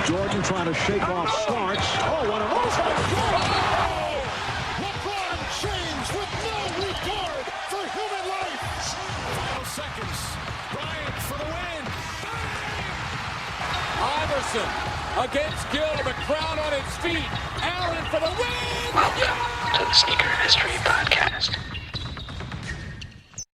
Jordan trying to shake off Starks. Oh, what a move! LeBron James with no regard for human life. Final seconds. Bryant for the win. Iverson against Gill. The crowd on its feet. Allen for the win. Welcome to the Sneaker History Podcast.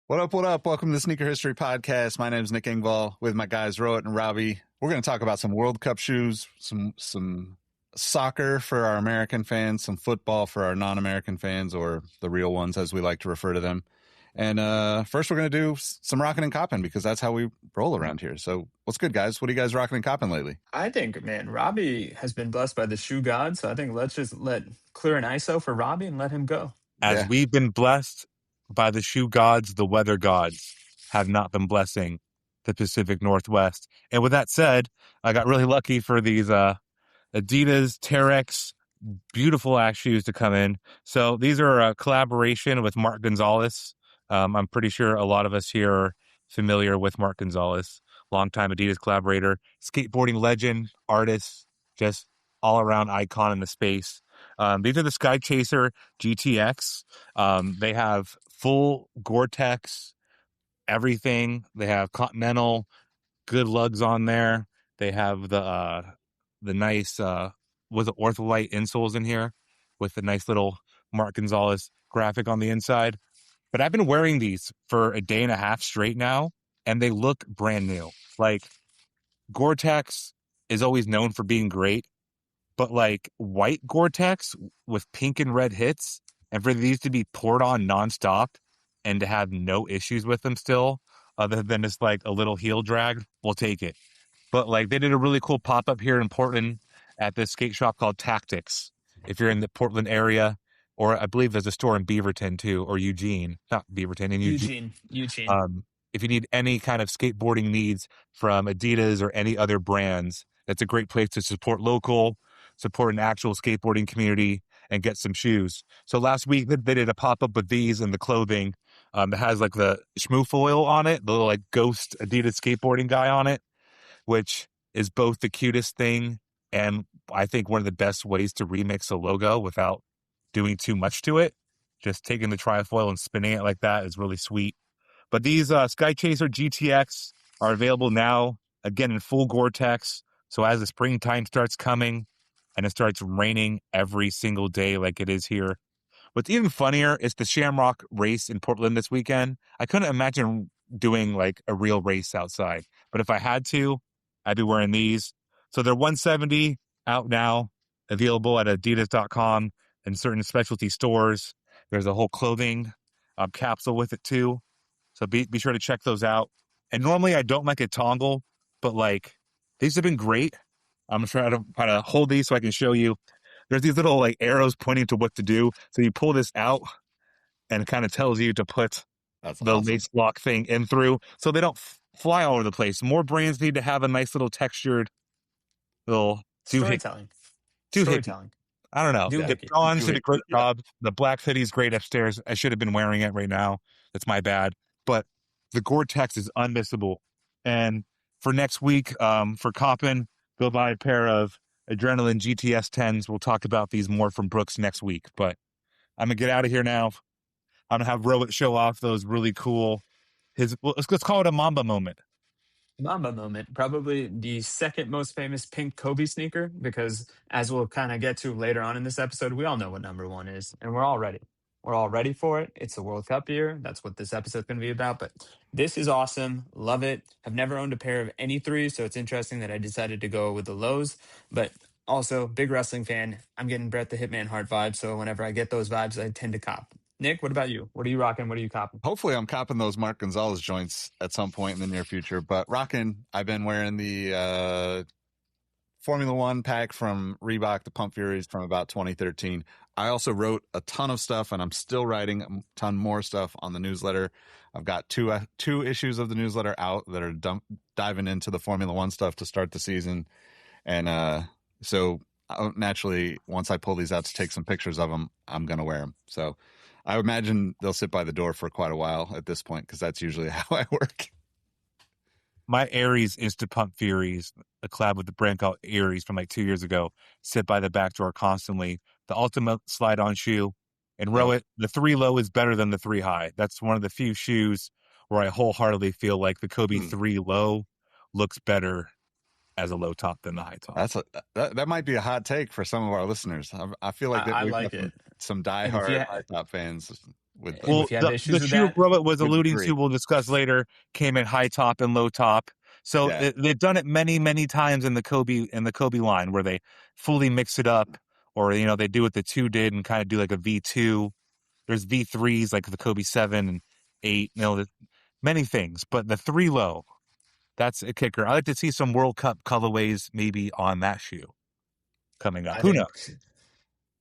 What up, what up? Welcome to the Sneaker History Podcast. My name is Nick Engvall with my guys Rohit and Robbie. We're going to talk about some World Cup shoes, some soccer for our American fans, some football for our non-American fans, or the real ones as we like to refer to them. And first we're going to do some Rockin and Coppin because that's how we roll around here. So what's good, guys? What are you guys rocking and copping lately? I think, man, Robbie has been blessed by the shoe god. So I think let's just clear an ISO for Robbie and let him go. As we've been blessed by the shoe gods, the weather gods have not been blessing the Pacific Northwest. And with that said, I got really lucky for these adidas Terrex beautiful ass shoes to come in. So these are a collaboration with Mark Gonzalez. I'm pretty sure a lot of us here are familiar with Mark Gonzalez, longtime Adidas collaborator, skateboarding legend, artist, just all around icon in the space. These are the Sky Chaser GTX. They have full Gore-Tex, everything. They have Continental, good lugs on there. They have the nice Ortholite insoles in here with the nice little Mark Gonzalez graphic on the inside. But I've been wearing these for a day and a half straight now, and they look brand new. Like, Gore-Tex is always known for being great, but like white Gore-Tex with pink and red hits, and for these to be poured on nonstop and to have no issues with them still, other than just like a little heel drag, we'll take it. But like, they did a really cool pop-up here in Portland at this skate shop called Tactics. If you're in the Portland area, or I believe there's a store in Beaverton too, or Eugene, not Beaverton, in Eugene. If you need any kind of skateboarding needs from Adidas or any other brands, that's a great place to support local, support an actual skateboarding community, and get some shoes. So last week they did a pop-up with these and the clothing that has like the shmoo foil on it, the little like ghost Adidas skateboarding guy on it, which is both the cutest thing and I think one of the best ways to remix a logo without doing too much to it. Just taking the trifoil and spinning it like that is really sweet. But these Sky Chaser GTX are available now, again, in full Gore-Tex. So as the springtime starts coming and it starts raining every single day like it is here. What's even funnier is the Shamrock race in Portland this weekend. I couldn't imagine doing like a real race outside. But if I had to, I'd be wearing these. So they're $170 out now, available at adidas.com and certain specialty stores. There's a whole clothing capsule with it too. So be sure to check those out. And normally I don't like a tongle, but like these have been great. I'm trying to kind of hold these so I can show you. There's these little like arrows pointing to what to do. So you pull this out and it kind of tells you to put the lace lock thing in through so they don't fly all over the place. More brands need to have a nice little textured little Storytelling. I don't know. The Dawn's did a great job. The black hoodie's great upstairs. I should have been wearing it right now. That's my bad. But the Gore-Tex is unmissable. And for next week, for Coppin, go buy a pair of Adrenaline GTS 10s. We'll talk about these more from Brooks next week. But I'm going to get out of here now. I'm going to have Rohit show off those really cool, let's call it a Mamba moment. Mamba moment, probably the second most famous pink Kobe sneaker, because as we'll kind of get to later on in this episode, we all know what number one is, and we're all ready. We're all ready for it. It's a World Cup year. That's what this episode's going to be about, but this is awesome. Love it. I've never owned a pair of any threes, so it's interesting that I decided to go with the lows, but also big wrestling fan. I'm getting Bret the Hitman Hart vibes, so whenever I get those vibes, I tend to cop. Nick, what about you? What are you rocking? What are you copping? Hopefully I'm copping those Mark Gonzalez joints at some point in the near future. But rocking, I've been wearing the Formula One pack from Reebok, the Pump Furies from about 2013. I also wrote a ton of stuff, and I'm still writing a ton more stuff on the newsletter. I've got two issues of the newsletter out that are diving into the Formula One stuff to start the season. And so naturally, once I pull these out to take some pictures of them, I'm going to wear them. So I imagine they'll sit by the door for quite a while at this point, because that's usually how I work. My Aries Insta Pump Furies a collab with the brand called Aries from like 2 years ago, sit by the back door constantly. The ultimate slide-on shoe. And Rohit, the 3 low is better than the 3 high. That's one of the few shoes where I wholeheartedly feel like the Kobe 3 low looks better as a low top than the high top. That might be a hot take for some of our listeners. I feel like that I we've like got it. some diehard high top fans with And if you have the issues with shoe that, Rohit was would alluding agree. to, we'll discuss later, came in high top and low top. So they've done it many, many times in the Kobe line where they fully mix it up, or they do what the 2 did and kind of do like a V2. There's V3s like the Kobe 7 and 8. There's many things, but the 3 low, that's a kicker. I like to see some World Cup colorways maybe on that shoe coming up. I Who think knows?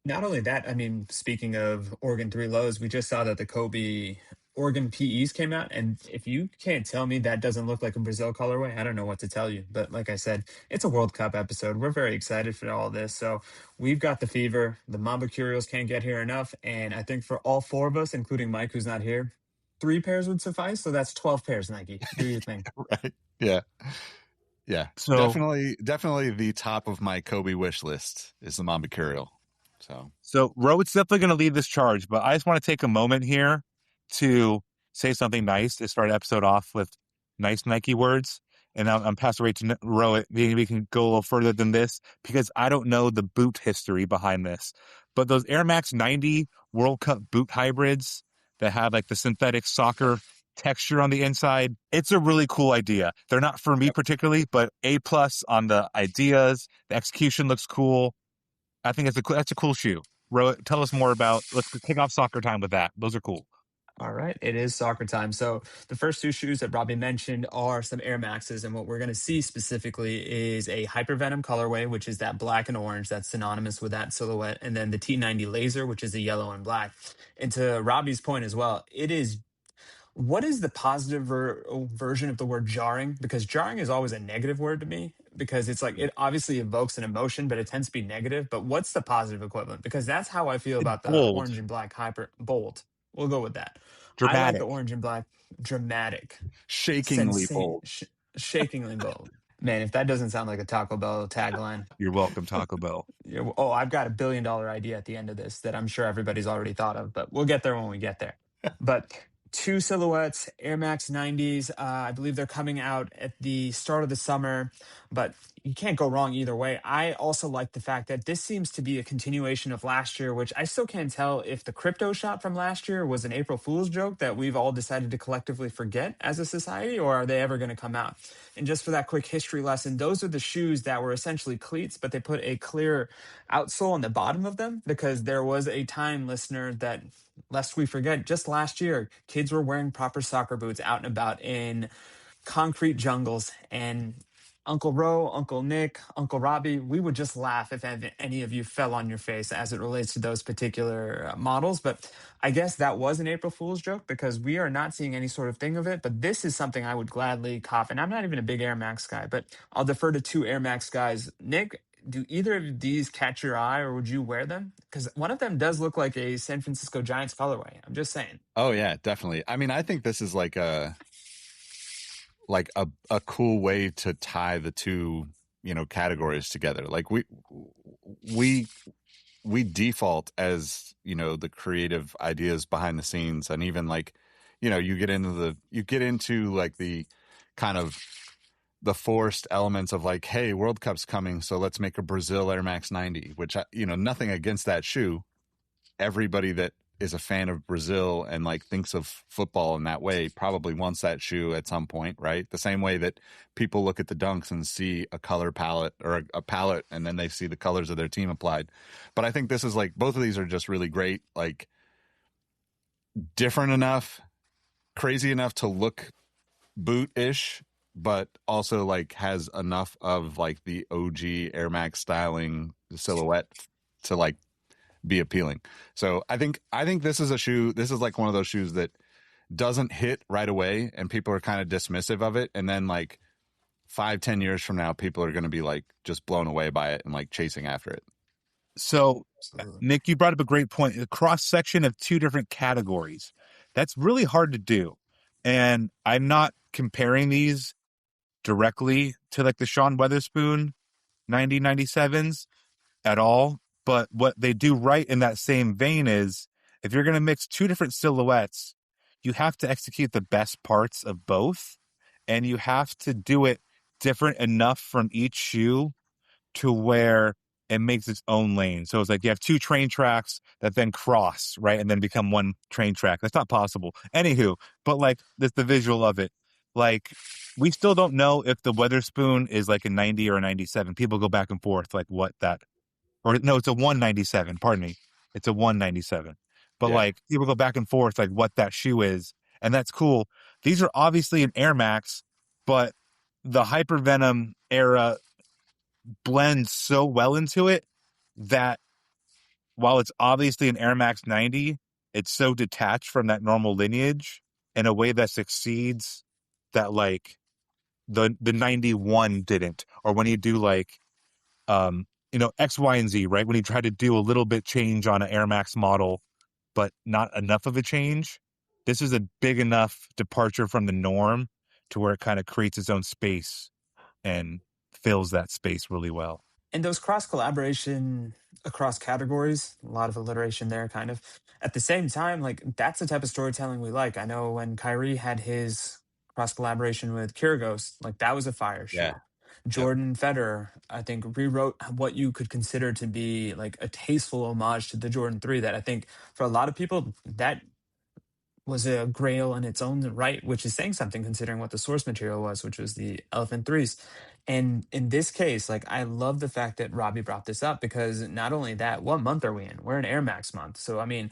not only that, I mean, speaking of Oregon 3 lows, we just saw that the Kobe Oregon PEs came out. And if you can't tell me that doesn't look like a Brazil colorway, I don't know what to tell you. But like I said, it's a World Cup episode. We're very excited for all this. So we've got the fever. The Mamba Curios can't get here enough. And I think for all 4 of us, including Mike, who's not here, 3 pairs would suffice. So that's 12 pairs, Nike. Do your thing. Right. Yeah. Yeah. So definitely the top of my Kobe wish list is the Mamba Curial. So Rohit's definitely going to lead this charge, but I just want to take a moment here to say something nice to start the episode off with nice Nike words. And I'm passing right to Rohit. Maybe we can go a little further than this because I don't know the boot history behind this. But those Air Max 90 World Cup boot hybrids that have like the synthetic soccer texture on the inside, it's a really cool idea. They're not for me particularly, but A+ on the ideas. The execution looks cool. I think that's a cool shoe. Rohit, tell us more about. Let's kick off soccer time with that. Those are cool. All right, it is soccer time. So the first 2 shoes that Robbie mentioned are some Air Maxes, and what we're going to see specifically is a Hypervenom colorway, which is that black and orange that's synonymous with that silhouette, and then the T90 Laser, which is the yellow and black. And to Robbie's point as well, it is. What is the positive version of the word jarring? Because jarring is always a negative word to me because it's like it obviously evokes an emotion, but it tends to be negative. But what's the positive equivalent? Because that's how I feel about the Bold. orange and black hyper bold. We'll go with that. I like Dramatic. the orange and black dramatic, Shakingly bold. shakingly bold. Man, if that doesn't sound like a Taco Bell tagline. You're welcome, Taco Bell. Oh, I've got $1 billion idea at the end of this that I'm sure everybody's already thought of, but we'll get there when we get there. But 2 silhouettes, Air Max 90s. I believe they're coming out at the start of the summer, but you can't go wrong either way. I also like the fact that this seems to be a continuation of last year, which I still can't tell if the crypto shot from last year was an April Fool's joke that we've all decided to collectively forget as a society, or are they ever going to come out? And just for that quick history lesson, those are the shoes that were essentially cleats, but they put a clear outsole on the bottom of them because there was a time, listener, that lest we forget, just last year, kids were wearing proper soccer boots out and about in concrete jungles. And Uncle Ro, Uncle Nick, Uncle Robbie, we would just laugh if any of you fell on your face as it relates to those particular models. But I guess that was an April Fool's joke because we are not seeing any sort of thing of it. But this is something I would gladly cop. And I'm not even a big Air Max guy, but I'll defer to 2 Air Max guys. Nick, do either of these catch your eye or would you wear them? Because one of them does look like a San Francisco Giants colorway. I'm just saying. Oh yeah, definitely. I mean, I think this is like a cool way to tie the 2, categories together. Like we default as, the creative ideas behind the scenes. And even like, you get into like the kind of the forced elements of like, hey, World Cup's coming, so let's make a Brazil Air Max 90, which, nothing against that shoe. Everybody that is a fan of Brazil and like thinks of football in that way probably wants that shoe at some point, right? The same way that people look at the Dunks and see a color palette or a palette and then they see the colors of their team applied. But I think this is like, both of these are just really great, like different enough, crazy enough to look boot-ish, but also like has enough of like the OG Air Max styling silhouette to like be appealing. So I think this is a shoe. This is like one of those shoes that doesn't hit right away and people are kind of dismissive of it. And then like 5-10 years from now, people are going to be like just blown away by it and like chasing after it. So Nick, you brought up a great point. A cross section of 2 different categories. That's really hard to do. And I'm not comparing these directly to like the Sean Weatherspoon 9097s at all. But what they do right in that same vein is if you're going to mix two different silhouettes, you have to execute the best parts of both, and you have to do it different enough from each shoe to where it makes its own lane. So it's like you have two train tracks that then cross, right? And then become one train track. That's not possible. Anywho, but like that's the visual of it. Like we still don't know if the Weatherspoon is like a 90 or a 97. People go back and forth like what that, or no, it's a 197. Pardon me. It's a 197. But like people go back and forth like what that shoe is. And that's cool. These are obviously an Air Max, but the Hypervenom era blends so well into it that while it's obviously an Air Max 90, it's so detached from that normal lineage in a way that succeeds that like the 91 didn't. Or when you do like X, Y, and Z, right? When you try to do a little bit change on an Air Max model, but not enough of a change. This is a big enough departure from the norm to where it kind of creates its own space and fills that space really well. And those cross collaboration across categories, a lot of alliteration there, kind of. At the same time, like that's the type of storytelling we like. I know when Kyrie had his cross collaboration with Kyrgios, like that was a fire shoe. Jordan Federer, I think, rewrote what you could consider to be like a tasteful homage to the Jordan 3 that I think for a lot of people that was a grail in its own right, which is saying something considering what the source material was, which was the Elephant Threes. And in this case, like I love the fact that Robbie brought this up because not only that, what month are we in? We're in Air Max month. So I mean,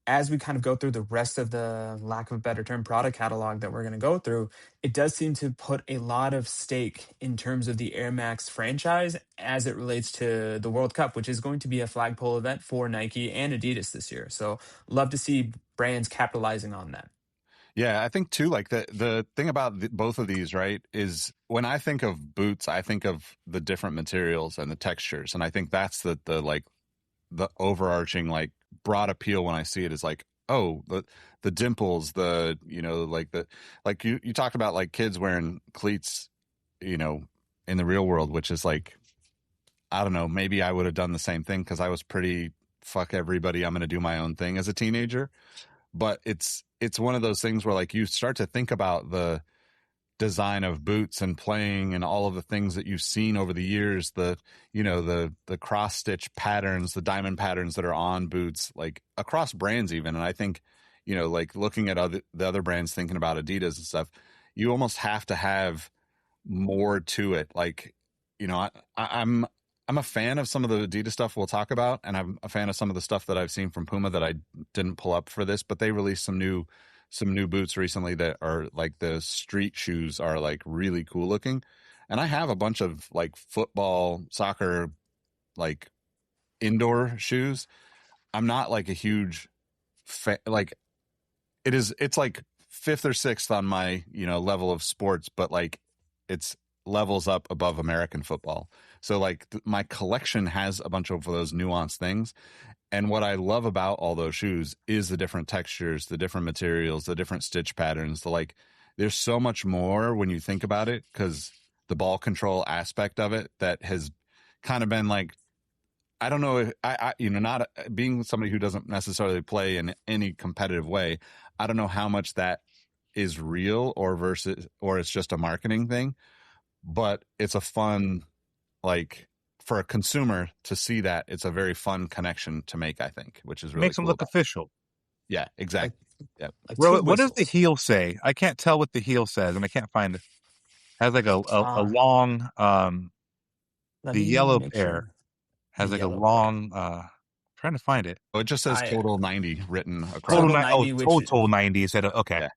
as we kind of go through the rest of the lack of a better term product catalog that we're going to go through, it does seem to put a lot of stake in terms of the Air Max franchise as it relates to the World Cup, which is going to be a flagpole event for Nike and Adidas this year. So love to see brands capitalizing on that. Yeah, I think too, like the thing about both of these, right, is when I think of boots, I think of the different materials and the textures. And I think that's the overarching, like, broad appeal when I see it is like, oh, the dimples, like you talked about like kids wearing cleats, in the real world, which is like, I don't know, maybe I would have done the same thing because I was pretty fuck everybody, I'm going to do my own thing as a teenager. But it's one of those things where like you start to think about the design of boots and playing and all of the things that you've seen over the years, the cross stitch patterns, the diamond patterns that are on boots, like across brands even. And I think, like looking at the other brands, thinking about Adidas and stuff, you almost have to have more to it. Like, I'm a fan of some of the Adidas stuff we'll talk about, and I'm a fan of some of the stuff that I've seen from Puma that I didn't pull up for this, but they released some new boots recently that are like the street shoes are like really cool looking. And I have a bunch of like football, soccer, like indoor shoes. I'm not like a huge like it's like fifth or sixth on my, level of sports, but like it's levels up above American football. So like my collection has a bunch of those nuanced things. And what I love about all those shoes is the different textures, the different materials, the different stitch patterns. There's so much more when you think about it, because the ball control aspect of it that has kind of been like, I don't know, not being somebody who doesn't necessarily play in any competitive way, I don't know how much that is real or it's just a marketing thing, but it's a fun, like, for a consumer to see that, it's a very fun connection to make, I think, which is really makes them look official. Yeah, exactly. Yeah. Rohit, what does the heel say? I can't tell what the heel says, and I can't find it. It has like a long, the yellow pair has like a long, trying to find it. Oh, it just says total 90 written across. Total 90 said, okay. Yeah.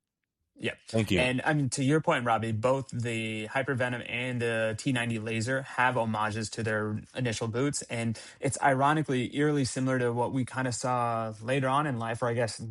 Yeah. Thank you. And I mean, to your point, Robbie, both the Hypervenom and the T90 Laser have homages to their initial boots. And it's ironically eerily similar to what we kind of saw later on in life, or I guess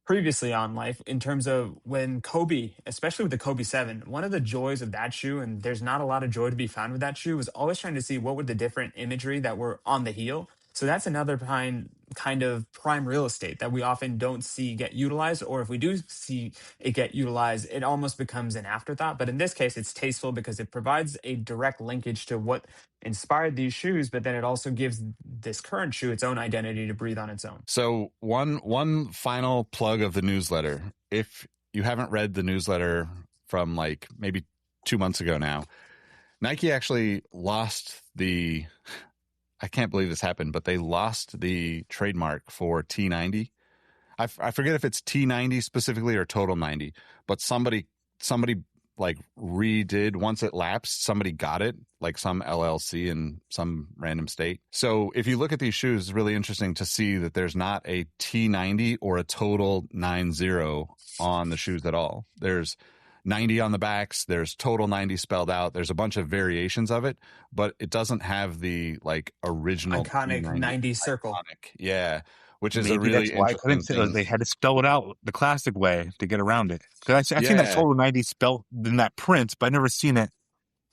previously on life, in terms of when Kobe, especially with the Kobe 7, one of the joys of that shoe, and there's not a lot of joy to be found with that shoe, was always trying to see what were the different imagery that were on the heel. So that's another kind of prime real estate that we often don't see get utilized, or if we do see it get utilized, it almost becomes an afterthought. But in this case, it's tasteful because it provides a direct linkage to what inspired these shoes, but then it also gives this current shoe its own identity to breathe on its own. So one final plug of the newsletter. If you haven't read the newsletter from like maybe 2 months ago now, Nike actually lost the, I can't believe this happened, but they lost the trademark for T90. I forget if it's T90 specifically or Total 90, but somebody like redid, once it lapsed, somebody got it, like some LLC in some random state. So if you look at these shoes, it's really interesting to see that there's not a T90 or a Total 90 on the shoes at all. There's 90 on the backs, there's Total 90 spelled out, there's a bunch of variations of it, but it doesn't have the like original Iconic T90 90 circle. iconic. Yeah, which is Maybe a really that's why I couldn't interesting say thing. they had to spell it out the classic way to get around it. Because I've seen that Yeah. Total 90 spelled in that print, but I've never seen it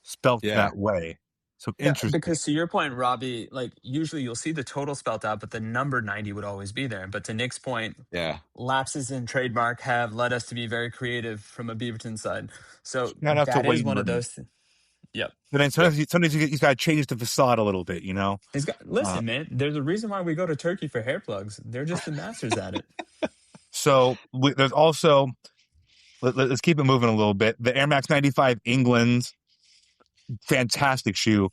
spelled Yeah. that way. So Yeah, interesting. because to your point, Robbie, like usually you'll see the total spelt out, but the number 90 would always be there. But to Nick's point, Yeah. lapses in trademark have led us to be very creative from a Beaverton side. So Shout out to that is Wayne one of Murray. those. Yep. But then sometimes you got to change the facade a little bit, you know? Listen, man, there's a reason why we go to Turkey for hair plugs. They're just the masters at it. So there's also, let's keep it moving a little bit. The Air Max 95 England's fantastic shoe.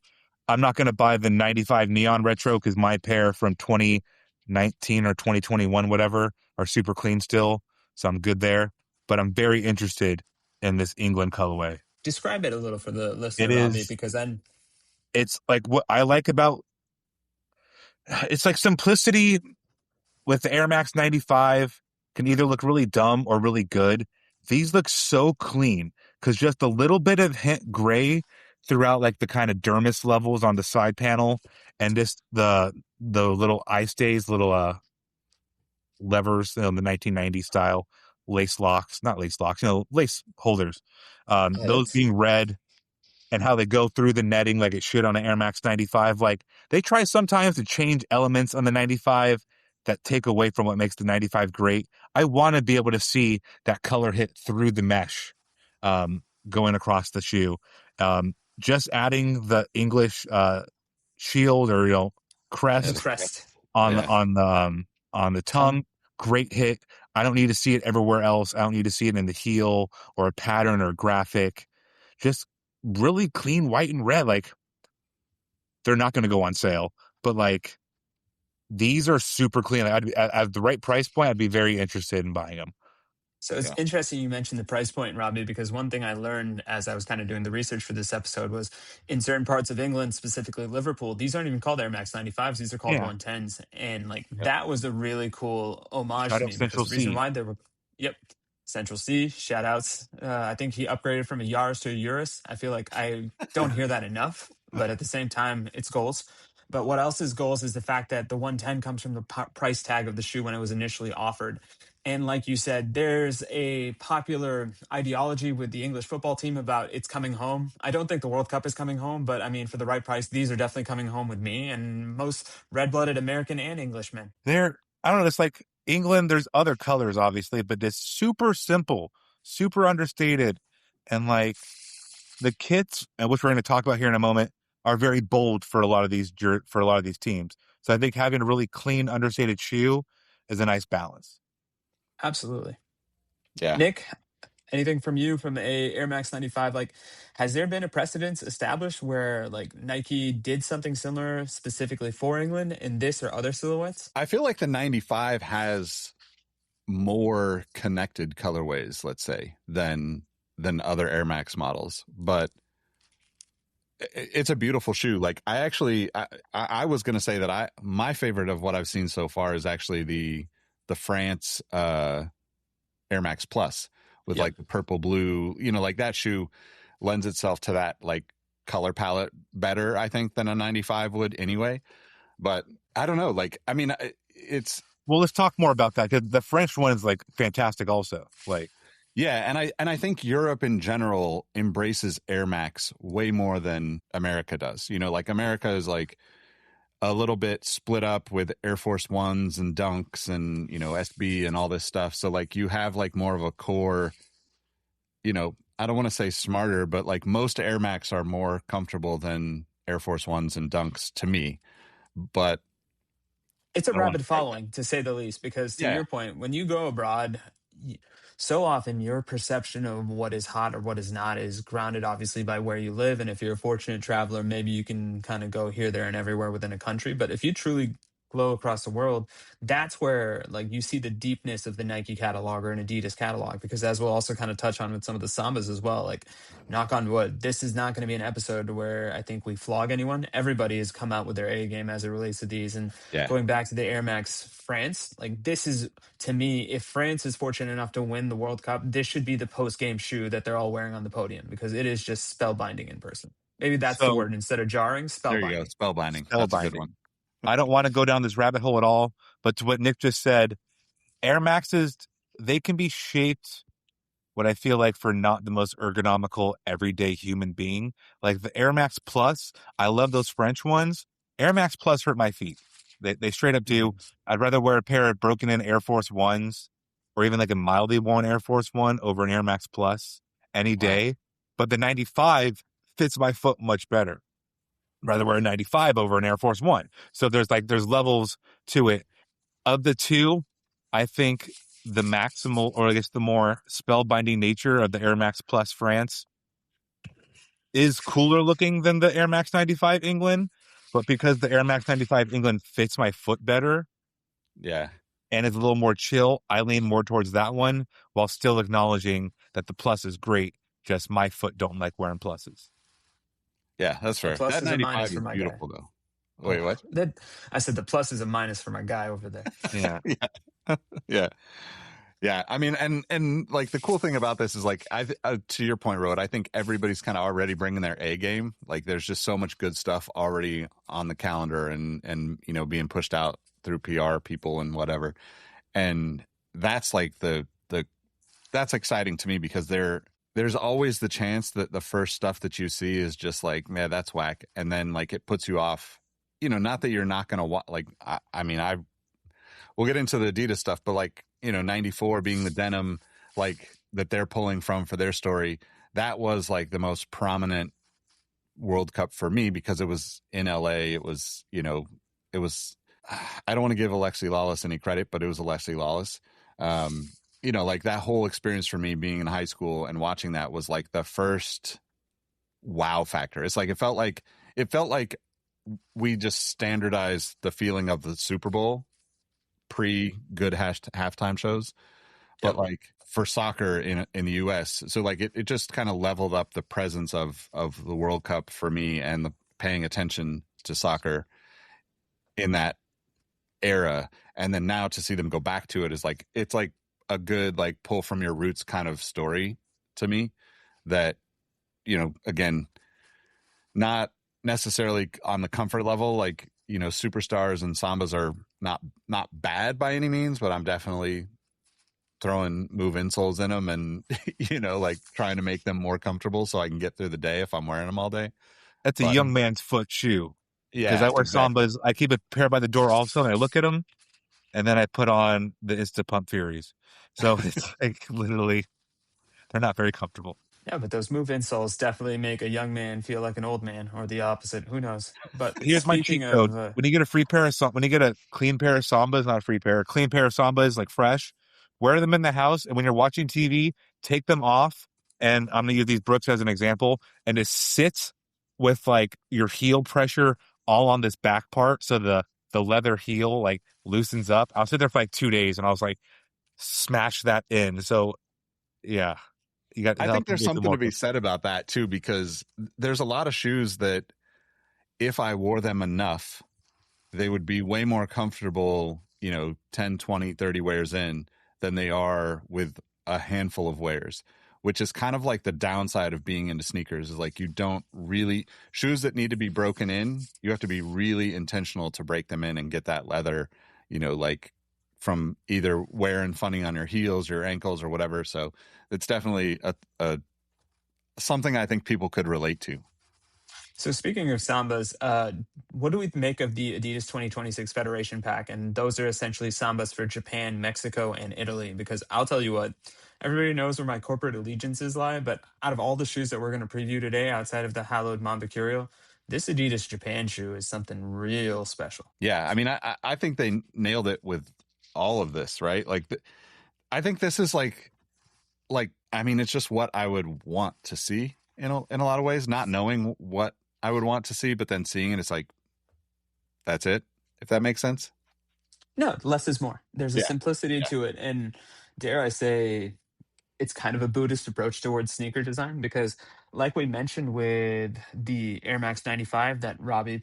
I'm not going to buy the 95 Neon Retro because my pair from 2019 or 2021, whatever, are super clean still. So I'm good there. But I'm very interested in this England colorway. Describe it a little for the listener, It Robbie, is- because then It's like what I like about it's like simplicity with the Air Max 95 can either look really dumb or really good. These look so clean because just a little bit of hint gray throughout like the kind of dermis levels on the side panel and just the little eye stays, little levers, the 1990 style lace locks, not lace locks, lace holders. Those being red and how they go through the netting like it should on an Air Max 95. Like they try sometimes to change elements on the 95 that take away from what makes the 95 great. I want to be able to see that color hit through the mesh going across the shoe. Just adding the English shield or crest on the tongue, great hit. I don't need to see it everywhere else. I don't need to see it in the heel or a pattern or a graphic. Just really clean white and red. Like they're not going to go on sale, but like these are super clean. At the right price point, I'd be very interested in buying them. So it's interesting you mentioned the price point, Robbie, because one thing I learned as I was kind of doing the research for this episode was in certain parts of England, specifically Liverpool, these aren't even called Air Max 95s. These are called 110s. And like that was a really cool homage Shout to out me. Central Because the reason C. why they were, Central C, shout outs. I think he upgraded from a Yaris to a Urus. I feel like I don't hear that enough, but at the same time, it's goals. But what else is goals is the fact that the 110 comes from the price tag of the shoe when it was initially offered. And like you said, there's a popular ideology with the English football team about it's coming home. I don't think the World Cup is coming home, but I mean, for the right price, these are definitely coming home with me and most red-blooded American and Englishmen. I don't know, it's like England, there's other colors, obviously, but it's super simple, super understated. And like the kits, which we're going to talk about here in a moment, are very bold for a lot of these teams. So I think having a really clean, understated shoe is a nice balance. Absolutely. Yeah. Nick, anything from you from a Air Max 95? Like, has there been a precedence established where like Nike did something similar specifically for England in this or other silhouettes? I feel like the 95 has more connected colorways, let's say, than other Air Max models, but it's a beautiful shoe. Like I was going to say that my favorite of what I've seen so far is actually the France Air Max Plus with like the purple blue, like that shoe lends itself to that like color palette better, I think, than a 95 would anyway. But I don't know. Like, I mean, well, let's talk more about that because the French one is like fantastic also. Like, yeah, and I think Europe in general embraces Air Max way more than America does. Like America is like, a little bit split up with Air Force Ones and Dunks and, you know, SB and all this stuff. So like you have like more of a core, you know, I don't want to say smarter, but like most Air Max are more comfortable than Air Force Ones and Dunks to me. But It's a I don't want rapid to say that. following, to say the least, because to Yeah. your point, when you go abroad, so often your perception of what is hot or what is not is grounded obviously by where you live. And if you're a fortunate traveler, maybe you can kind of go here, there, and everywhere within a country. But if you truly glow across the world, that's where like you see the deepness of the Nike catalog or an Adidas catalog. Because as we'll also kind of touch on with some of the Sambas as well, like knock on wood, this is not going to be an episode where I think we flog anyone. Everybody has come out with their A game as it relates to these. And Yeah. going back to the Air Max France, like this is, to me, if France is fortunate enough to win the World Cup, this should be the post game shoe that they're all wearing on the podium because it is just spellbinding in person. Maybe that's the So word instead of jarring, There you go. spellbinding. Spellbinding. That's a good spellbinding. one. I don't want to go down this rabbit hole at all, but to what Nick just said, Air Maxes, they can be shaped what I feel like for not the most ergonomical everyday human being. Like the Air Max Plus, I love those French ones. Air Max Plus hurt my feet. They straight up do. I'd rather wear a pair of broken in Air Force Ones or even like a mildly worn Air Force One over an Air Max Plus any day. But the 95 fits my foot much better. I'd rather wear a 95 over an Air Force One. So there's levels to it. Of the two, I think the maximal, or I guess the more spellbinding nature of the Air Max Plus France is cooler looking than the Air Max 95 England. But because the Air Max 95 England fits my foot better Yeah. and is a little more chill, I lean more towards that one while still acknowledging that the Plus is great. Just my foot don't like wearing Pluses. Yeah, that's The fair. plus That is a 95 minus is for my guy. beautiful though. Wait, what? I said the plus is a minus for my guy over there. Yeah. Yeah. Yeah. I mean, and like the cool thing about this is like, to your point, Rohit, I think everybody's kind of already bringing their A game. Like there's just so much good stuff already on the calendar and, you know, being pushed out through PR people and whatever. And that's like that's exciting to me because there's always the chance that the first stuff that you see is just like, man, that's whack. And then like it puts you off, you know, not that you're not going to like, I mean, we'll get into the Adidas stuff, but like, you know, 94 being the denim, like that they're pulling from for their story. That was like the most prominent World Cup for me because it was in LA. It was, you know, I don't want to give Alexi Lawless any credit, but it was Alexi Lawless. You know, like that whole experience for me being in high school and watching that was like the first wow factor. It's like, it felt like we just standardized the feeling of the Super Bowl pre good halftime shows, but like for soccer in the US. So like it just kind of leveled up the presence of the World Cup for me and the paying attention to soccer in that era. And then now to see them go back to it is like, it's like a good, like pull from your roots kind of story to me that, you know, again, not necessarily on the comfort level, like, you know, superstars and Sambas are not bad by any means, but I'm definitely throwing move insoles in them and, you know, like trying to make them more comfortable so I can get through the day if I'm wearing them all day. That's a young man's foot shoe. Yeah. Because I wear exactly. Sambas. I keep a pair by the door also, and I look at them, and then I put on the Insta Pump Furies. So it's like literally, they're not very comfortable. Yeah, but those move insoles definitely make a young man feel like an old man, or the opposite. Who knows? But Here's my cheat speaking code. of, When you get a free pair of when you get a clean pair of Sambas, not a free pair, a clean pair of Sambas, like fresh, wear them in the house, and when you're watching TV, take them off. And I'm gonna use these Brooks as an example, and just sit with like your heel pressure all on this back part, so the leather heel like loosens up. I'll sit there for like 2 days, and I was like, smash that in. So yeah, you got. I think there's something to be said about that too, because there's a lot of shoes that if I wore them enough, they would be way more comfortable, you know, 10, 20, 30 wears in than they are with a handful of wears, which is kind of like the downside of being into sneakers is like you don't really shoes that need to be broken in. You have to be really intentional to break them in and get that leather, you know, like from either wear and funny on your heels, your ankles or whatever. So it's definitely a something I think people could relate to. So speaking of Sambas, what do we make of the Adidas 2026 Federation Pack? And those are essentially Sambas for Japan, Mexico, and Italy. Because I'll tell you what, everybody knows where my corporate allegiances lie. But out of all the shoes that we're going to preview today, outside of the hallowed Mamba Curio, this Adidas Japan shoe is something real special. Yeah, I mean, I think they nailed it with all of this, right? Like, I think this is like I mean, it's just what I would want to see in a lot of ways. Not knowing what I would want to see, but then seeing it, it's like that's it. If that makes sense. No, less is more. There's a Yeah. simplicity to it. And dare I say, it's kind of a Buddhist approach towards sneaker design because, like we mentioned with the Air Max 95 that Robbie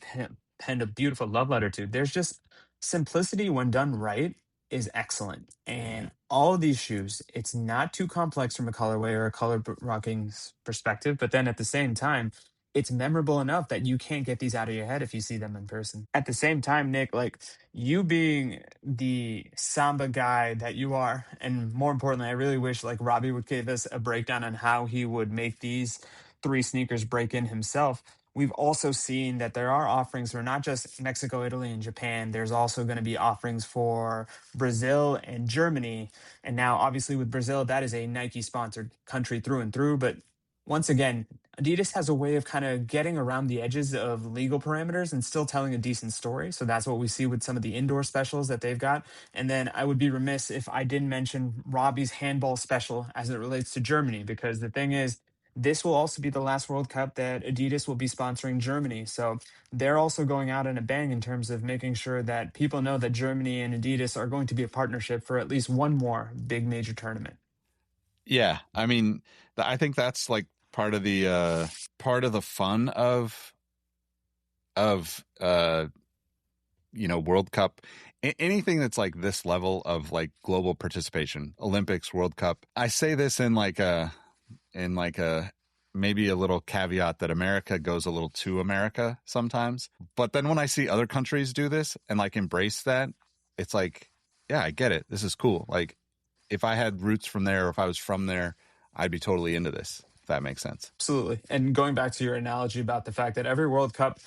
penned a beautiful love letter to, there's just simplicity when done right is excellent. And all of these shoes, it's not too complex from a colorway or a rocking perspective, but then at the same time, it's memorable enough that you can't get these out of your head if you see them in person. At the same time, Nick, like you being the Samba guy that you are, and more importantly, I really wish like Robbie would give us a breakdown on how he would make these three sneakers break in himself. We've also seen that there are offerings for not just Mexico, Italy, and Japan. There's also going to be offerings for Brazil and Germany. And now, obviously, with Brazil, that is a Nike sponsored country through and through. But once again, Adidas has a way of kind of getting around the edges of legal parameters and still telling a decent story. So that's what we see with some of the indoor specials that they've got. And then I would be remiss if I didn't mention Robbie's handball special as it relates to Germany, because the thing is, this will also be the last World Cup that Adidas will be sponsoring Germany. So they're also going out in a bang in terms of making sure that people know that Germany and Adidas are going to be a partnership for at least one more big major tournament. Yeah, I mean, I think that's like part of the fun of World Cup. Anything that's like this level of like global participation, Olympics, World Cup. I say this in like a maybe a little caveat that America goes a little too America sometimes. But then when I see other countries do this and like embrace that, it's like, yeah, I get it. This is cool. Like if I had roots from there, or if I was from there, I'd be totally into this, if that makes sense. Absolutely. And going back to your analogy about the fact that every World Cup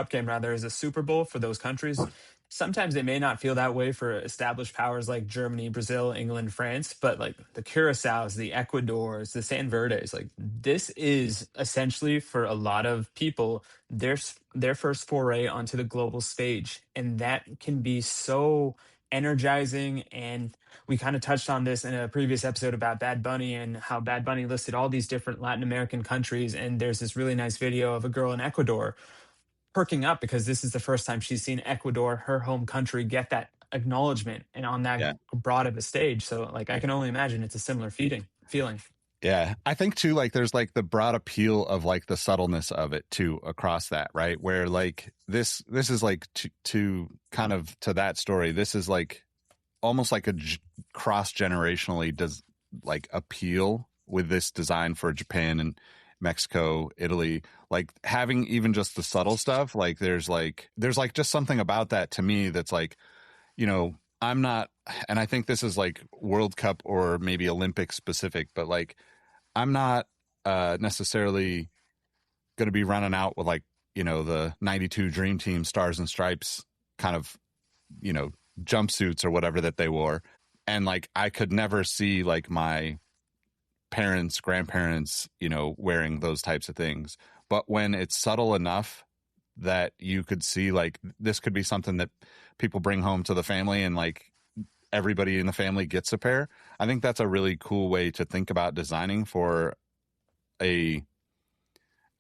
game rather is a Super Bowl for those countries. Sometimes they may not feel that way for established powers like Germany, Brazil, England, France, but like the Curaçaos, the Ecuadors, the San Verdes, like this is essentially for a lot of people their first foray onto the global stage, and that can be so energizing. And we kind of touched on this in a previous episode about Bad Bunny and how Bad Bunny listed all these different Latin American countries. And there's this really nice video of a girl in Ecuador perking up because this is the first time she's seen Ecuador, her home country, get that acknowledgement and on that broad of a stage. So like I can only imagine it's a similar feeling. Yeah. I think too, like there's like the broad appeal of like the subtleness of it too across that, right? Where like this is like to kind of to that story. This is like almost like a cross generationally does like appeal with this design for Japan and Mexico, Italy, like having even just the subtle stuff. Like there's like just something about that to me that's like, I'm not, and I think this is like World Cup or maybe Olympic specific, but like I'm not necessarily going to be running out with like, the 92 Dream Team Stars and Stripes kind of, jumpsuits or whatever that they wore. And like I could never see like my parents, grandparents, wearing those types of things. But when it's subtle enough that you could see like this could be something that people bring home to the family and like everybody in the family gets a pair, I think that's a really cool way to think about designing for an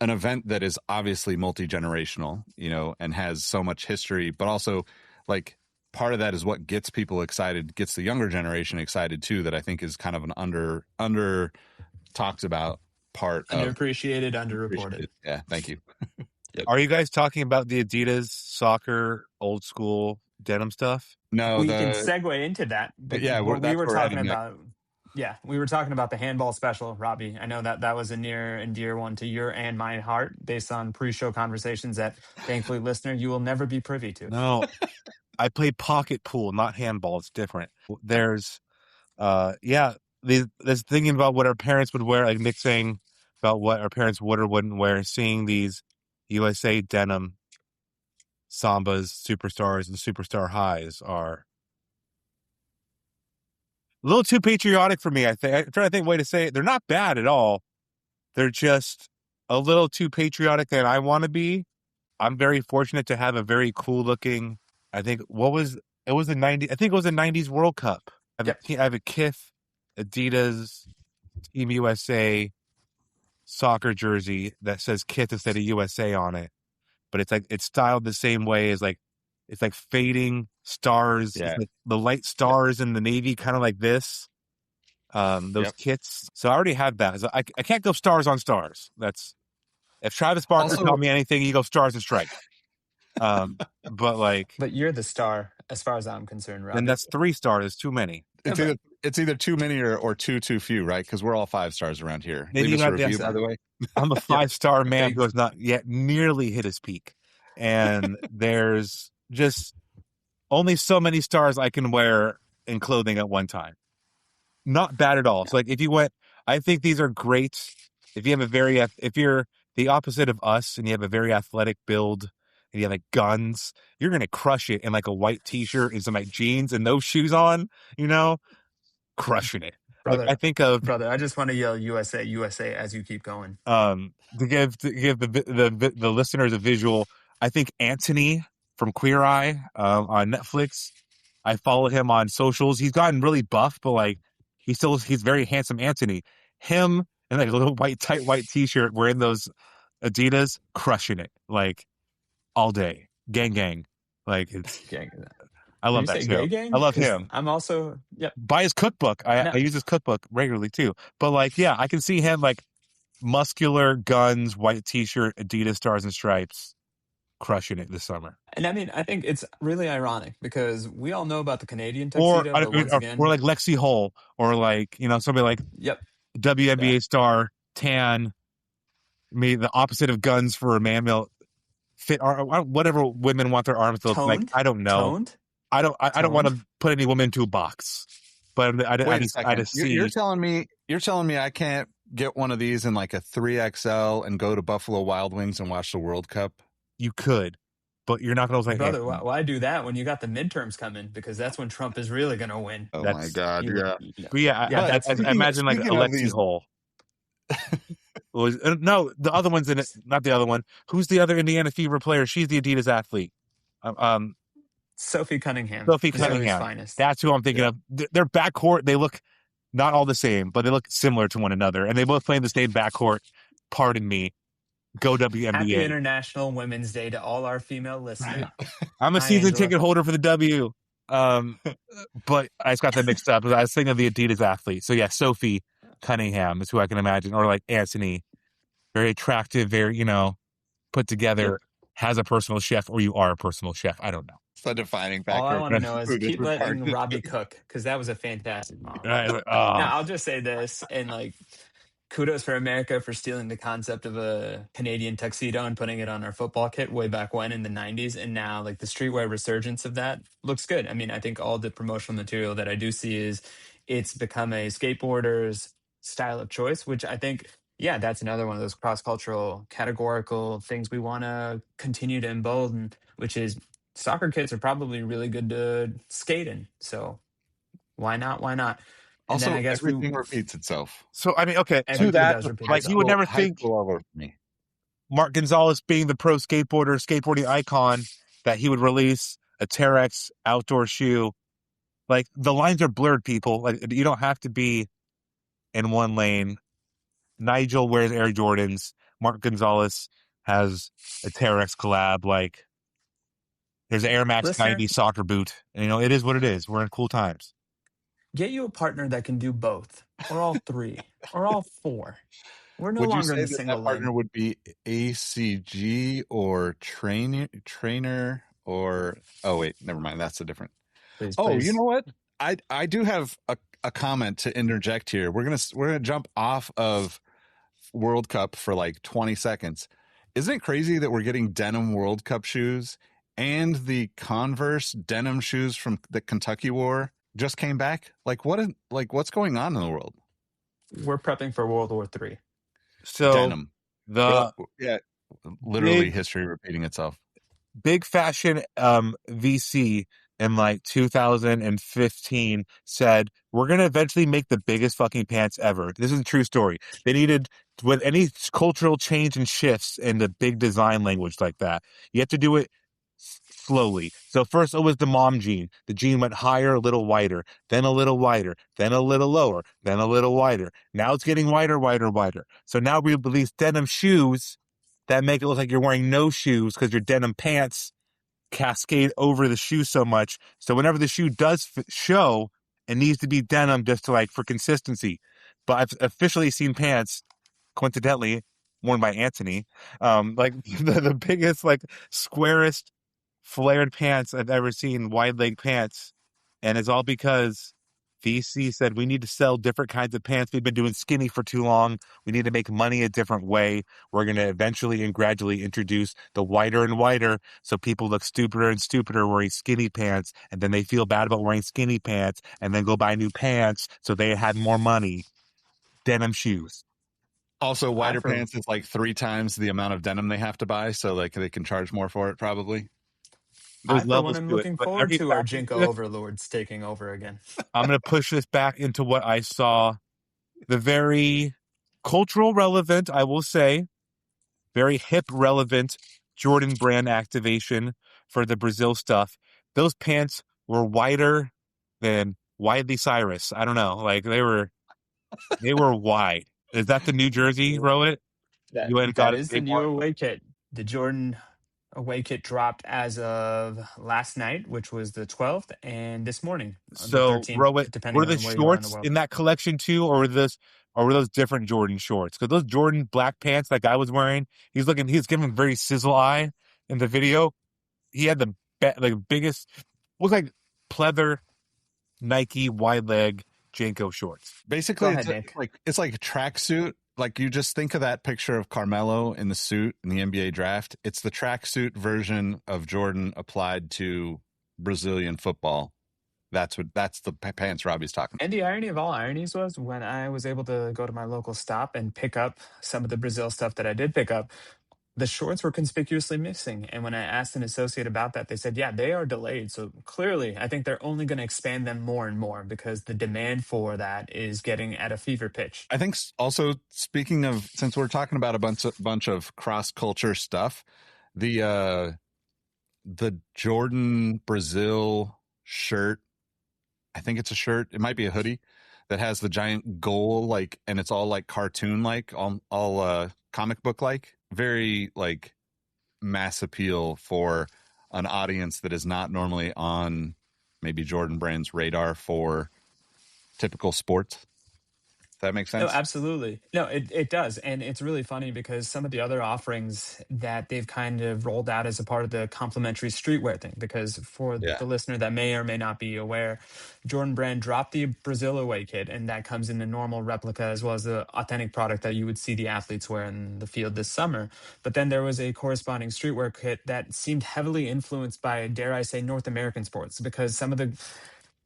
event that is obviously multi-generational, and has so much history, but also like part of that is what gets people excited, gets the younger generation excited too, that I think is kind of an under talked about part Underappreciated, underreported. Yeah, thank you. Yep. Are you guys talking about the Adidas soccer old school denim stuff? No, we can segue into that. But yeah, we were talking heading about. Yeah, we were talking about the handball special, Robbie. I know that was a near and dear one to your and my heart based on pre-show conversations that, thankfully, listener, you will never be privy to. No, I play pocket pool, not handball. It's different. There's, there's thinking about what our parents would wear, like mixing about what our parents would or wouldn't wear, seeing these USA denim Sambas, Superstars, and Superstar Highs are a little too patriotic for me, I think. I'm trying to think a way to say it. They're not bad at all. They're just a little too patriotic than I want to be. I'm very fortunate to have a very cool looking, I think, it was the 90s. I think it was the 90s World Cup. I have a Kith Adidas Team USA soccer jersey that says Kith instead of USA on it. But it's styled the same way as it's like fading stars. Yeah. It's like the light stars in the navy, kind of like this. Those kits. So I already have that. So I can't go stars on stars. If Travis Barker taught me anything, you go stars and stripes. But you're the star as far as I'm concerned, Robbie. Then that's 3 stars. Too many. It's either too many or too few, right? Because we're all 5 stars around here. Maybe Leave us a review, by the way. I'm a 5-star man who has not yet nearly hit his peak. And there's just only so many stars I can wear in clothing at one time. Not bad at all. So if you went, I think these are great. If you have if you're the opposite of us and you have a very athletic build and you have guns, you're going to crush it in a white t-shirt and some jeans and those shoes on, crushing it. Brother, I just want to yell USA, USA as you keep going. To give the listeners a visual, I think Anthony from Queer Eye on Netflix, I follow him on socials. He's gotten really buff, but he's very handsome. Anthony, him in a little tight white t-shirt wearing those Adidas, crushing it all day. Gang. It's gang. I love that show. I love him. I'm also buy his cookbook. I use his cookbook regularly too. But I can see him muscular guns, white t-shirt, Adidas stars and stripes, crushing it this summer. And I think it's really ironic because we all know about the Canadian tuxedo, or Lexi Hull, or somebody WNBA star, tan, maybe the opposite of guns for a man, fit whatever women want their arms to look like. I don't know. Toned? I don't want to put any woman into a box, but I just see. You're telling me I can't get one of these in a 3XL and go to Buffalo Wild Wings and watch the World Cup? You could, but you're not going to brother. Why do that when you got the midterms coming? Because that's when Trump is really going to win. Oh my God! I imagine Alexi Hull. No, the other one's in it. Not the other one. Who's the other Indiana Fever player? She's the Adidas athlete. Sophie Cunningham. Finest. That's who I'm thinking of. Their backcourt, they look not all the same, but they look similar to one another, and they both play in the same backcourt. Pardon me. Go WNBA. Happy International Women's Day to all our female listeners. I'm a season ticket holder for the W. But I just got that mixed up. I was thinking of the Adidas athlete. So Sophie Cunningham is who I can imagine, or Anthony, very attractive, very put together, has a personal chef, or you are a personal chef. I don't know. It's a defining factor. All I want to know is keep letting Robbie cook, because that was a fantastic mom. Now I'll just say this, and kudos for America for stealing the concept of a Canadian tuxedo and putting it on our football kit way back when in the 90s. And now the streetwear resurgence of that looks good. I think all the promotional material that I do see is it's become a skateboarder's style of choice, which I think, that's another one of those cross-cultural categorical things we want to continue to embolden, which is soccer kits are probably really good to skate in. So why not? And also, then I guess everything repeats itself. So, okay, to that, you would never think Mark Gonzalez being the pro skateboarding icon, that he would release a Terrex outdoor shoe. The lines are blurred, people. You don't have to be in one lane. Nigel wears Air Jordans. Mark Gonzalez has a Terrex collab. There's an Air Max 90 soccer boot. And, it is what it is. We're in cool times. Get you a partner that can do both, or all 3, or all 4. We're no longer in the single lane. Partner would be ACG or trainer or wait, never mind. That's a different. Please. You know what? I do have a comment to interject here. We're gonna jump off of World Cup for 20 seconds. Isn't it crazy that we're getting denim World Cup shoes and the Converse denim shoes from the Kentucky War just came back? What's going on in the world? We're prepping for World War III. So Denim. the Yeah, literally big history repeating itself. big fashion VC in like 2015 said, we're going to eventually make the biggest fucking pants ever. This is a true story. They needed, with any cultural change and shifts in the big design language like that, you have to do it slowly. So first it was the mom jean. The jean went higher, a little wider, then a little wider, then a little lower, then a little wider. Now it's getting wider, wider, wider. So now we release denim shoes that make it look like you're wearing no shoes because your denim pants cascade over the shoe so much. So whenever the shoe does show, it needs to be denim just to like for consistency. But I've officially seen pants, coincidentally, worn by Anthony, like the biggest, like squarest flared pants I've ever seen, wide leg pants. And it's all because VC said we need to sell different kinds of pants. We've been doing skinny for too long. We need to make money a different way. We're going to eventually and gradually introduce the wider and wider so people look stupider and stupider wearing skinny pants. And then they feel bad about wearing skinny pants and then go buy new pants so they had more money. Denim shoes. Also, wider for- pants is like 3 times the amount of denim they have to buy, so like they can charge more for it probably. There's I, for levels one, am to it. looking But forward every to our fashion Jinko shift, overlords taking over again. I'm going to push this back into what I saw. The very cultural relevant, I will say, very hip relevant Jordan brand activation for the Brazil stuff. Those pants were wider than Widely Cyrus. I don't know. Like they were wide. Is that the New Jersey, Rohit? You went and got That a is the big new one? away kit. The Jordan away kit dropped as of last night, which was the 12th, and this morning, the So, 13th, Rohit, depending were the on where you are in the shorts world. in that collection too, or were those different Jordan shorts? Because those Jordan black pants that guy was wearing, he's giving very sizzle eye in the video. He had the biggest, looked like pleather Nike wide leg Janko shorts. Go Basically, ahead, Nick. it's like a tracksuit. Like you just think of that picture of Carmelo in the suit in the NBA draft. It's the tracksuit version of Jordan applied to Brazilian football. That's the pants Robbie's talking about. And the irony of all ironies was when I was able to go to my local stop and pick up some of the Brazil stuff that I did pick up, the shorts were conspicuously missing. And when I asked an associate about that, they said, yeah, they are delayed. So clearly, I think they're only going to expand them more and more because the demand for that is getting at a fever pitch. I think also speaking of, since we're talking about a bunch of cross culture stuff, the Jordan Brazil shirt, I think it's a shirt, it might be a hoodie that has the giant goal, like, and it's all like cartoon like, all comic book like, very like mass appeal for an audience that is not normally on maybe Jordan Brand's radar for typical sports. That makes No, sense. absolutely. No, it does. And it's really funny because some of the other offerings that they've kind of rolled out as a part of the complimentary streetwear thing, because for Yeah. the listener that may or may not be aware, Jordan Brand dropped the Brazil away kit, and that comes in the normal replica as well as the authentic product that you would see the athletes wear in the field this summer. But then there was a corresponding streetwear kit that seemed heavily influenced by, dare I say, North American sports, because some of the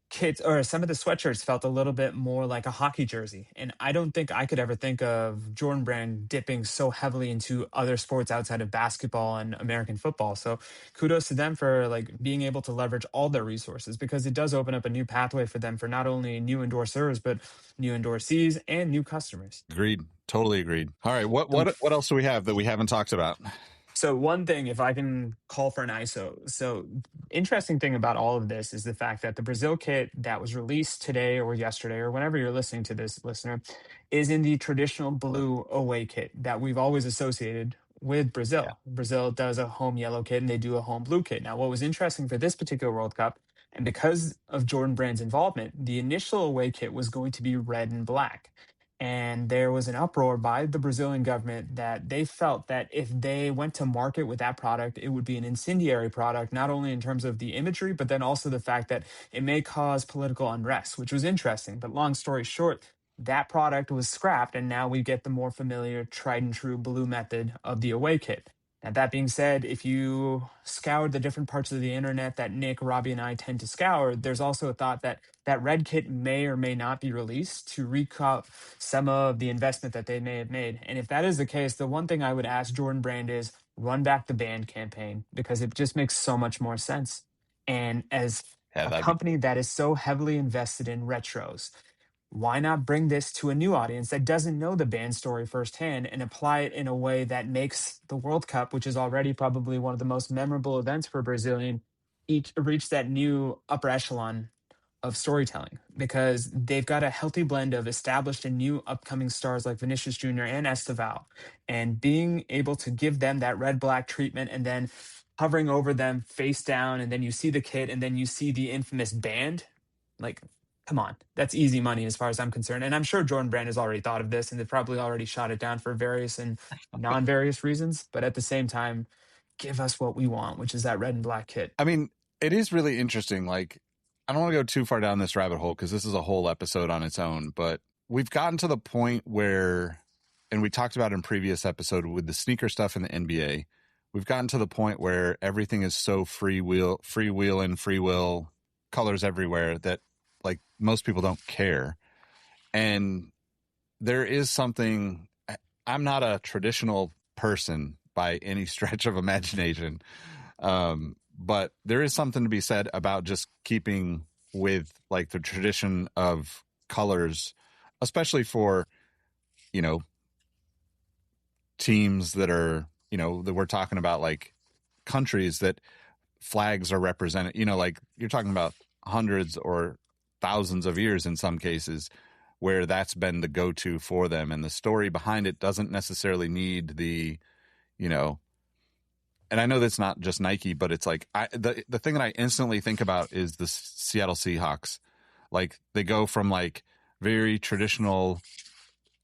kits or some of the sweatshirts felt a little bit more like a hockey jersey. And I don't think I could ever think of Jordan Brand dipping so heavily into other sports outside of basketball and American football. So kudos to them for like being able to leverage all their resources, because it does open up a new pathway for them for not only new endorsers, but new endorsees and new customers. Agreed. Totally agreed. All right. What else do we have that we haven't talked about? So one thing, if I can call for an ISO. So interesting thing about all of this is the fact that the Brazil kit that was released today or yesterday or whenever you're listening to this, listener, is in the traditional blue away kit that we've always associated with Brazil. Yeah. Brazil does a home yellow kit and they do a home blue kit. Now, what was interesting for this particular World Cup, and because of Jordan Brand's involvement, the initial away kit was going to be red and black. And there was an uproar by the Brazilian government that they felt that if they went to market with that product, it would be an incendiary product, not only in terms of the imagery, but then also the fact that it may cause political unrest, which was interesting. But long story short, that product was scrapped, and now we get the more familiar, tried and true blue method of the away kit. Now, that being said, if you scoured the different parts of the internet that Nick, Robbie, and I tend to scour, there's also a thought that that red kit may or may not be released to recoup some of the investment that they may have made. And if that is the case, the one thing I would ask Jordan Brand is run back the band campaign because it just makes so much more sense. And as Yeah, a that'd be company that is so heavily invested in retros, why not bring this to a new audience that doesn't know the band story firsthand and apply it in a way that makes the World Cup, which is already probably one of the most memorable events for Brazilian, each reach that new upper echelon of storytelling because they've got a healthy blend of established and new upcoming stars like Vinicius Jr. and Esteval, and being able to give them that red black treatment and then hovering over them face down, and then you see the kit, and then you see the infamous band. Like, come on, that's easy money as far as I'm concerned. And I'm sure Jordan Brand has already thought of this, and they've probably already shot it down for various and non-various reasons. But at the same time, give us what we want, which is that red and black kit. I mean, it is really interesting. Like, I don't want to go too far down this rabbit hole because this is a whole episode on its own, but we've gotten to the point where, and we talked about in previous episode with the sneaker stuff in the NBA, we've gotten to the point where everything is so free will, colors everywhere that like most people don't care. And there is something, I'm not a traditional person by any stretch of imagination. But there is something to be said about just keeping with like the tradition of colors, especially for, you know, teams that are, you know, that we're talking about like countries that flags are represented, you know, like you're talking about hundreds or thousands of years in some cases where that's been the go-to for them. And the story behind it doesn't necessarily need the, you know, and I know that's not just Nike, but it's like the thing that I instantly think about is the Seattle Seahawks. Like they go from like very traditional,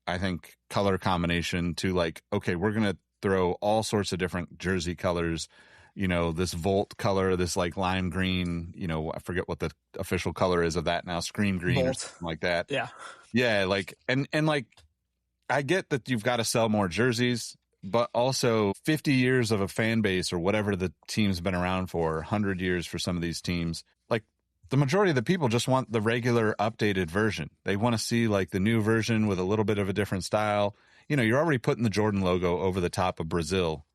I think, color combination to like, okay, we're going to throw all sorts of different jersey colors, you know, this Volt color, this like lime green, you know, I forget what the official color is of that now, scream green Volt. or something like that. Yeah. Yeah. Like, and like, I get that you've got to sell more jerseys, but also 50 years of a fan base or whatever the team's been around for, 100 years for some of these teams. Like the majority of the people just want the regular updated version. They want to see like the new version with a little bit of a different style. You know, you're already putting the Jordan logo over the top of Brazil.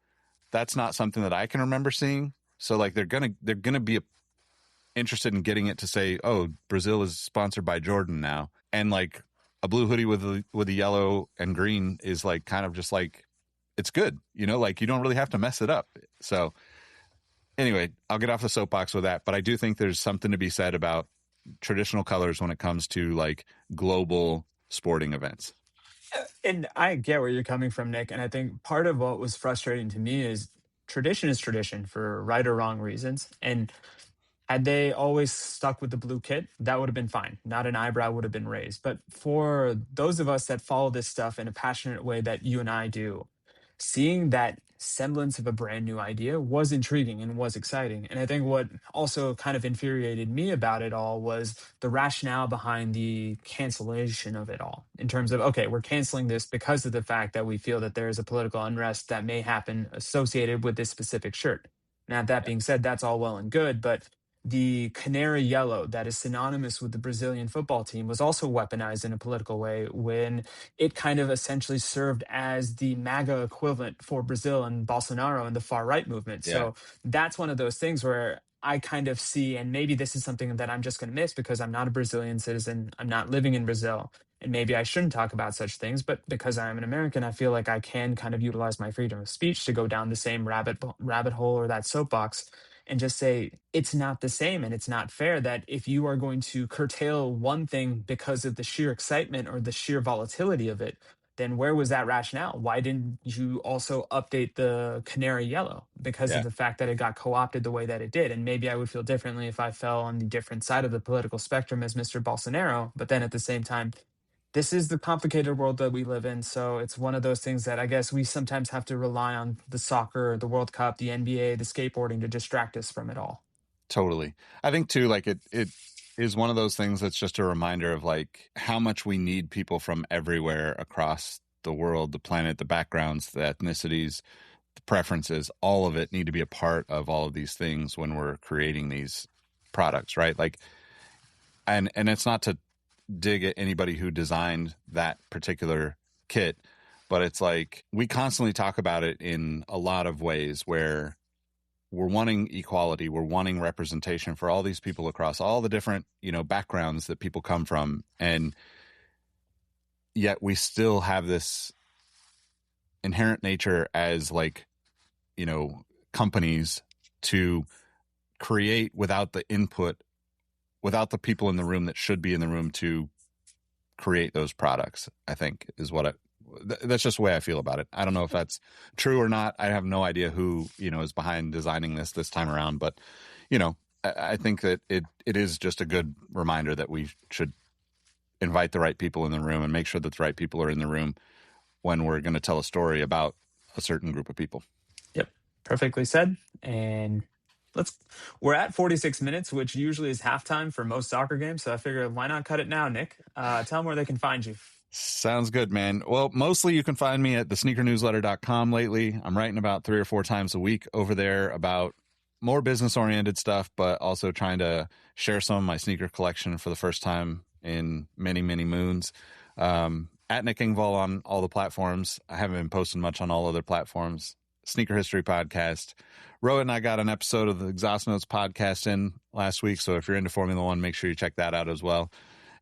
That's not something that I can remember seeing. So like they're going to be interested in getting it to say, oh, Brazil is sponsored by Jordan now. And like a blue hoodie with the yellow and green is like kind of just like, it's good, you know, like you don't really have to mess it up. So anyway, I'll get off the soapbox with that, but I do think there's something to be said about traditional colors when it comes to like global sporting events. And I get where you're coming from, Nick. And I think part of what was frustrating to me is tradition for right or wrong reasons. And had they always stuck with the blue kit, that would have been fine. Not an eyebrow would have been raised. But for those of us that follow this stuff in a passionate way that you and I do, seeing that semblance of a brand new idea was intriguing and was exciting. And I think what also kind of infuriated me about it all was the rationale behind the cancellation of it all in terms of, okay, we're canceling this because of the fact that we feel that there is a political unrest that may happen associated with this specific shirt. Now, that being said, that's all well and good, but the canary yellow that is synonymous with the Brazilian football team was also weaponized in a political way when it kind of essentially served as the MAGA equivalent for Brazil and Bolsonaro and the far right movement. Yeah. So that's one of those things where I kind of see, and maybe this is something that I'm just going to miss because I'm not a Brazilian citizen, I'm not living in Brazil, and maybe I shouldn't talk about such things, but because I'm an American, I feel like I can kind of utilize my freedom of speech to go down the same rabbit hole or that soapbox and just say it's not the same and it's not fair that if you are going to curtail one thing because of the sheer excitement or the sheer volatility of it, then where was that rationale? Why didn't you also update the canary yellow because of the fact that it got co-opted the way that it did? And maybe I would feel differently if I fell on the different side of the political spectrum as Mr. Bolsonaro, but then at the same time, this is the complicated world that we live in. So it's one of those things that I guess we sometimes have to rely on the soccer, the World Cup, the NBA, the skateboarding to distract us from it all. Totally. I think too, like it is one of those things that's just a reminder of like how much we need people from everywhere across the world, the planet, the backgrounds, the ethnicities, the preferences, all of it need to be a part of all of these things when we're creating these products, right? Like, and it's not to dig at anybody who designed that particular kit, but it's like we constantly talk about it in a lot of ways where we're wanting equality, we're wanting representation for all these people across all the different, backgrounds that people come from, and yet we still have this inherent nature as like, companies to create without the input, without the people in the room that should be in the room to create those products, I think is what that's just the way I feel about it. I don't know if that's true or not. I have no idea who, is behind designing this time around, but, I think that it is just a good reminder that we should invite the right people in the room and make sure that the right people are in the room when we're going to tell a story about a certain group of people. Yep. Perfectly said. And we're at 46 minutes, which usually is halftime for most soccer games. So I figure why not cut it now, Nick? Tell them where they can find you. Sounds good, man. Well, mostly you can find me at thesneakernewsletter.com lately. I'm writing about 3 or 4 times a week over there about more business-oriented stuff, but also trying to share some of my sneaker collection for the first time in many, many moons. At Nick Engvall on all the platforms. I haven't been posting much on all other platforms. Sneaker History Podcast. Rohit and I got an episode of the Exhaust Notes podcast in last week, so if you're into Formula One, make sure you check that out as well.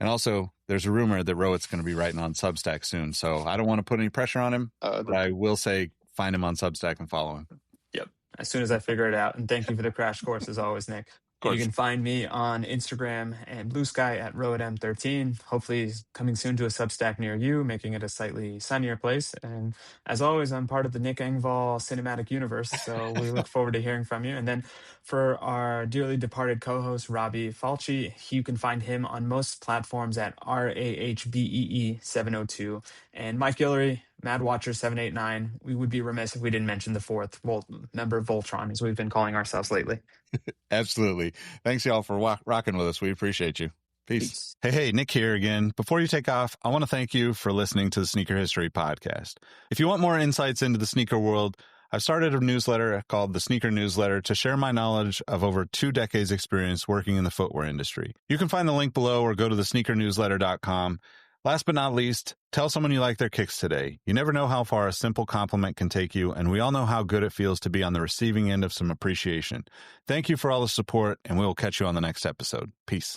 And also, there's a rumor that Rohit's going to be writing on Substack soon, so I don't want to put any pressure on him, but I will say find him on Substack and follow him. Yep. As soon as I figure it out. And thank you for the crash course as always, Nick. You can find me on Instagram and Blue Sky at RohitM13. Hopefully coming soon to a Substack near you, making it a slightly sunnier place. And as always, I'm part of the Nick Engvall cinematic universe, so we look forward to hearing from you. And then for our dearly departed co-host, Robbie Falchi, you can find him on most platforms at RAHBEE702. And Mike Guillory, Mad Watcher 789. We would be remiss if we didn't mention the fourth member of Voltron, as we've been calling ourselves lately. Absolutely. Thanks, y'all, for rocking with us. We appreciate you. Peace. Hey, Nick here again. Before you take off, I want to thank you for listening to the Sneaker History Podcast. If you want more insights into the sneaker world, I've started a newsletter called the Sneaker Newsletter to share my knowledge of over 2 decades experience working in the footwear industry. You can find the link below or go to thesneakernewsletter.com. Last but not least, tell someone you like their kicks today. You never know how far a simple compliment can take you, and we all know how good it feels to be on the receiving end of some appreciation. Thank you for all the support, and we will catch you on the next episode. Peace.